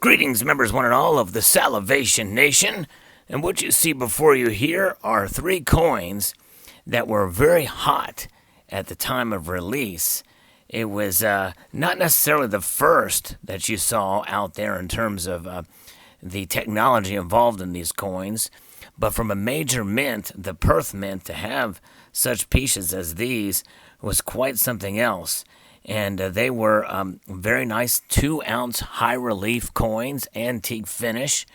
Greetings, members one and all of the Salivation Nation. And what you see before you here are three coins that were very hot at the time of release. It was not necessarily the first that you saw out there in terms of the technology involved in these coins, but from a major mint, the Perth Mint, to have such pieces as these was quite something else. And they were very nice 2-ounce high relief coins, antique finish,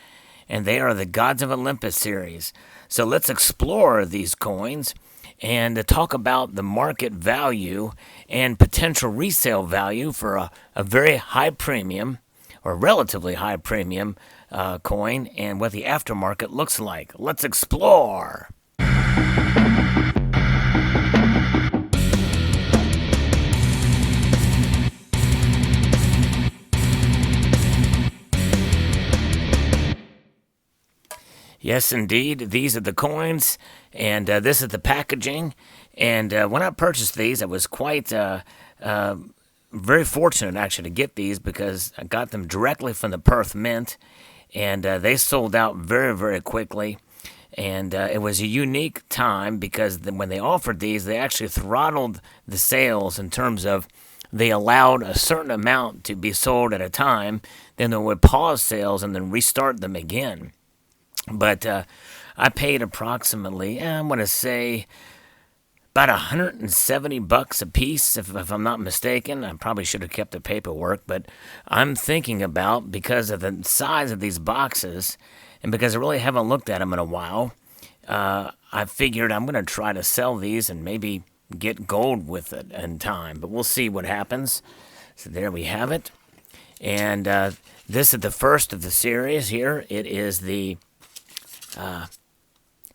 and they are the Gods of Olympus series. So let's explore these coins and talk about the market value and potential resale value for a very high premium or relatively high premium coin, and what the aftermarket looks like. Let's explore. Yes, indeed. These are the coins, and this is the packaging. And when I purchased these, I was quite very fortunate, actually, to get these because I got them directly from the Perth Mint, and they sold out very, very quickly. And it was a unique time because when they offered these, they actually throttled the sales in terms of they allowed a certain amount to be sold at a time, then they would pause sales and then restart them again. But I paid approximately, I'm going to say, about $170 a piece, if I'm not mistaken. I probably should have kept the paperwork, but I'm thinking about, because of the size of these boxes, and because I really haven't looked at them in a while, I figured I'm going to try to sell these and maybe get gold with it in time. But we'll see what happens. So there we have it. And this is the first of the series here. It is the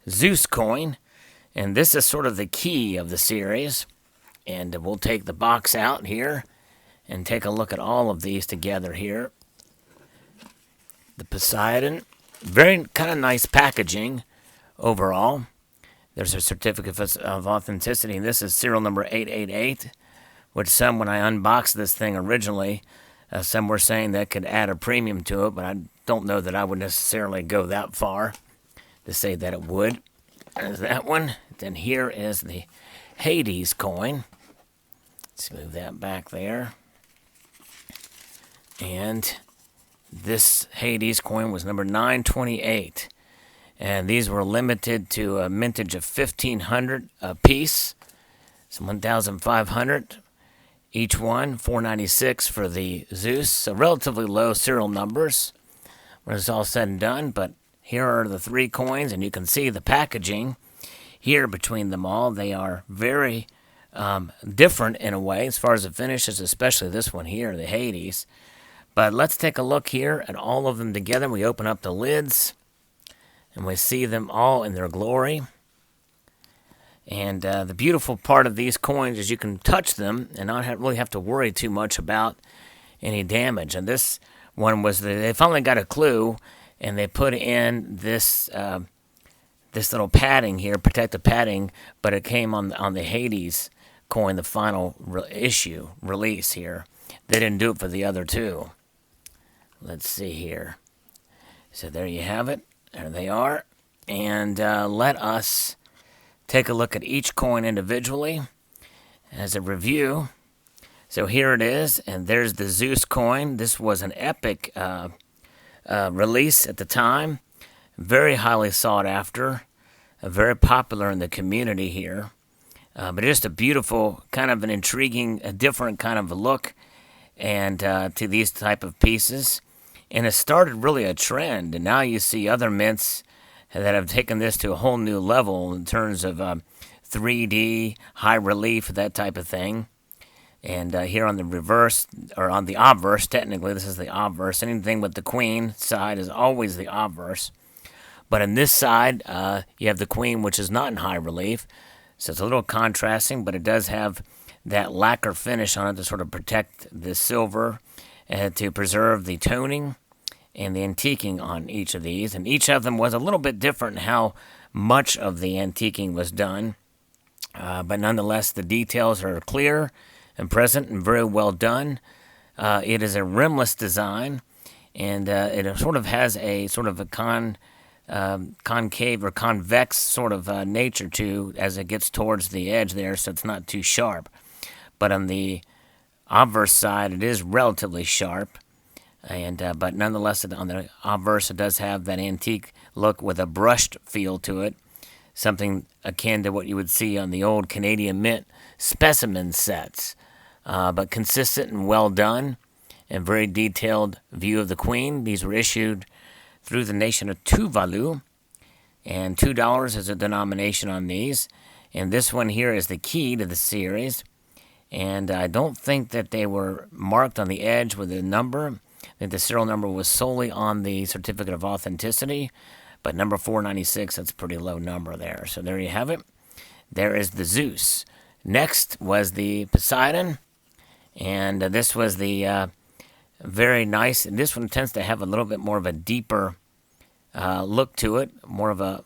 Zeus coin, and this is sort of the key of the series. And we'll take the box out here and take a look at all of these together here. The Poseidon, very kind of nice packaging overall. There's a certificate of authenticity, and this is serial number 888, which some, when I unboxed this thing originally, some were saying that could add a premium to it, but I don't know that I would necessarily go that far to say that it would. There's that one. Then here is the Hades coin. Let's move that back there. And this Hades coin was number 928. And these were limited to a mintage of 1,500 a piece. So 1,500 each one. 496 for the Zeus. So relatively low serial numbers when it's all said and done, but here are the three coins, and you can see the packaging here between them all. They are very different in a way as far as the finishes, especially this one here, the Hades. But let's take a look here at all of them together. We open up the lids, and we see them all in their glory. And the beautiful part of these coins is you can touch them and not really have to worry too much about any damage. And this one was, they finally got a clue, and they put in this this little padding here, protective padding, but it came on the Hades coin, the final release here. They didn't do it for the other two. Let's see here. So there you have it. There they are. And let us take a look at each coin individually as a review. So here it is, and there's the Zeus coin. This was an epic release at the time, very highly sought after, very popular in the community here, but just a beautiful, kind of an intriguing, a different kind of a look and to these type of pieces. And it started really a trend, and now you see other mints that have taken this to a whole new level in terms of 3D, high relief, that type of thing. And here on the reverse, or on the obverse, technically this is the obverse. Anything with the queen side is always the obverse. But on this side, you have the queen, which is not in high relief. So it's a little contrasting, but it does have that lacquer finish on it to sort of protect the silver and to preserve the toning and the antiquing on each of these. And each of them was a little bit different in how much of the antiquing was done. But nonetheless, the details are clear and present and very well done. It is a rimless design, and it sort of has a sort of a concave or convex sort of nature to as it gets towards the edge there, so it's not too sharp. But on the obverse side, it is relatively sharp, and but nonetheless, on the obverse, it does have that antique look with a brushed feel to it, something akin to what you would see on the old Canadian Mint specimen sets, but consistent and well done, and very detailed view of the Queen. These were issued through the nation of Tuvalu, and $2 is a denomination on these. And this one here is the key to the series, and I don't think that they were marked on the edge with a number. I think the serial number was solely on the certificate of authenticity, but number 496, that's a pretty low number there. So there you have it. There is the Zeus. Next was the Poseidon, and this was the very nice. This one tends to have a little bit more of a deeper look to it, more of a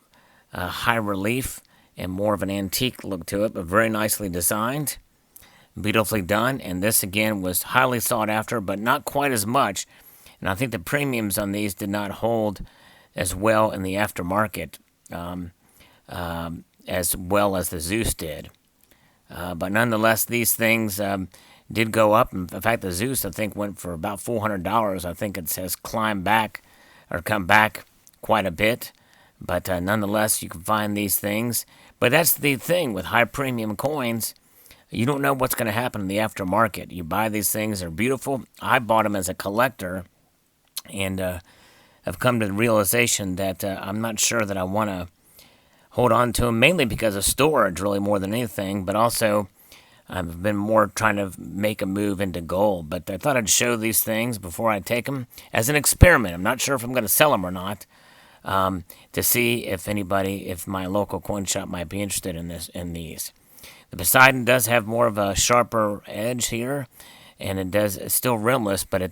high relief and more of an antique look to it, but very nicely designed, beautifully done. And this again was highly sought after, but not quite as much. And I think the premiums on these did not hold as well in the aftermarket as well as the Zeus did. But nonetheless, these things did go up. In fact, the Zeus, I think, went for about $400. I think it has climbed back or come back quite a bit. But nonetheless, you can find these things. But that's the thing with high premium coins. You don't know what's going to happen in the aftermarket. You buy these things, they're beautiful. I bought them as a collector, and I've come to the realization that I'm not sure that I want to hold on to them, mainly because of storage, really, more than anything, but also I've been more trying to make a move into gold. But I thought I'd show these things before I take them as an experiment. I'm not sure if I'm going to sell them or not, to see if my local coin shop might be interested in these. The Poseidon does have more of a sharper edge here, and it's still rimless, but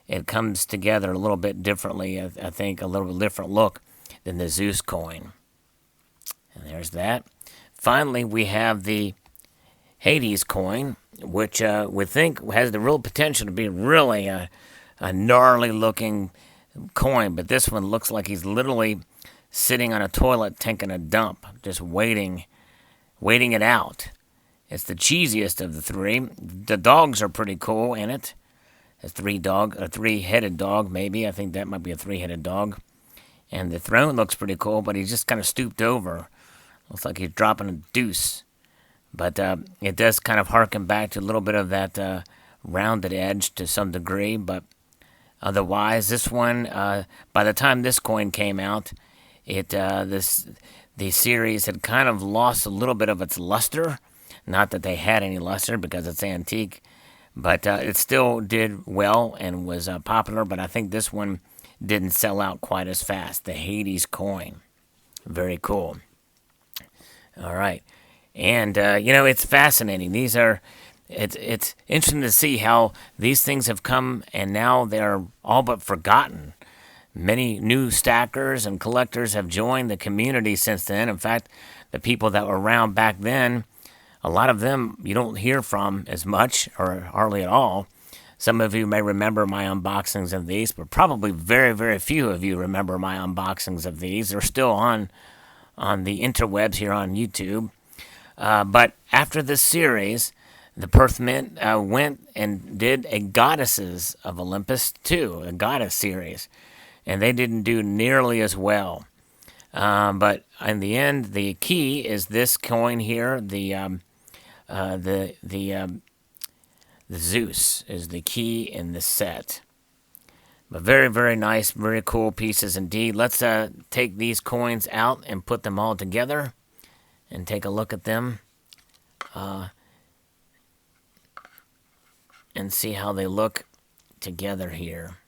it comes together a little bit differently. I think a little bit different look than the Zeus coin. And there's that. Finally, we have the Hades coin, which we think has the real potential to be really a gnarly looking coin, but this one looks like he's literally sitting on a toilet taking a dump, just waiting it out. It's the cheesiest of the three. The dogs are pretty cool in it. A three-headed dog, maybe. I think that might be a three-headed dog. And the throne looks pretty cool, but he's just kind of stooped over. Looks like he's dropping a deuce. But it does kind of harken back to a little bit of that rounded edge to some degree. But otherwise, this one, by the time this coin came out, the series had kind of lost a little bit of its luster. Not that they had any luster because it's antique, but it still did well and was popular. But I think this one didn't sell out quite as fast. The Hades coin. Very cool. All right. And, it's fascinating. It's interesting to see how these things have come and now they're all but forgotten. Many new stackers and collectors have joined the community since then. In fact, the people that were around back then, a lot of them you don't hear from as much or hardly at all. Some of you may remember my unboxings of these, but probably very, very few of you remember my unboxings of these. They're still on the interwebs here on YouTube. But after this series, the Perth Mint went and did a Goddesses of Olympus too, a Goddess series. And they didn't do nearly as well. But in the end, the key is this coin here, the Zeus is the key in the set. But very, very nice, very cool pieces indeed. Let's take these coins out and put them all together and take a look at them and see how they look together here.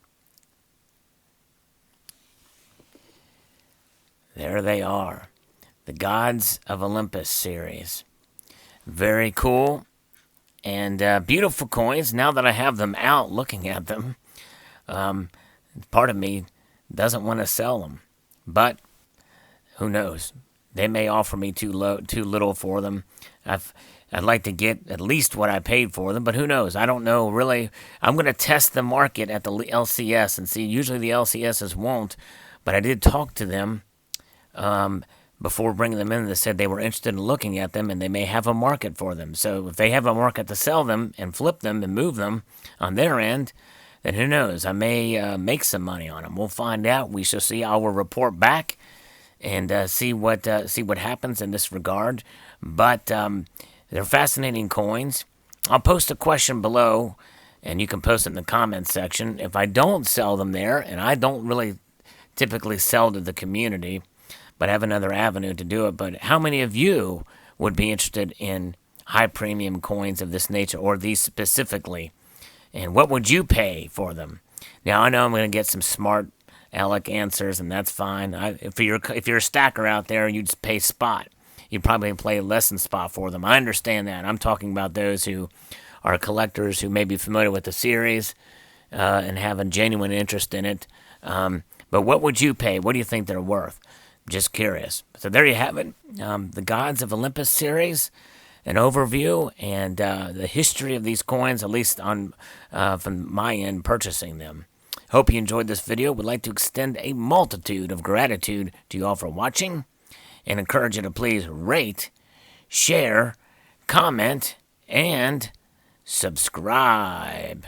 There they are, the Gods of Olympus series. Very cool and beautiful coins. Now that I have them out looking at them, part of me doesn't want to sell them. But who knows? they may offer me too little for them. I'd like to get at least what I paid for them, but who knows? I don't know really. I'm going to test the market at the LCS and see. Usually the LCSs won't, but I did talk to them before bringing them in. They said they were interested in looking at them, and they may have a market for them. So if they have a market to sell them and flip them and move them on their end, then who knows? I may make some money on them. We'll find out. We shall see. I will report back and see what happens in this regard. But they're fascinating coins. I'll post a question below, and you can post it in the comments section. If I don't sell them there, and I don't really typically sell to the community, but I have another avenue to do it. But how many of you would be interested in high premium coins of this nature, or these specifically? And what would you pay for them? Now, I know I'm going to get some smart aleck answers, and that's fine. If you're a stacker out there, you'd just pay spot. You'd probably play less than spot for them. I understand that. I'm talking about those who are collectors who may be familiar with the series and have a genuine interest in it. But what would you pay? What do you think they're worth? Just curious. So there you have it. The Gods of Olympus series, an overview, and the history of these coins, at least on from my end, purchasing them. Hope you enjoyed this video. Would like to extend a multitude of gratitude to you all for watching, and encourage you to please rate, share, comment, and subscribe.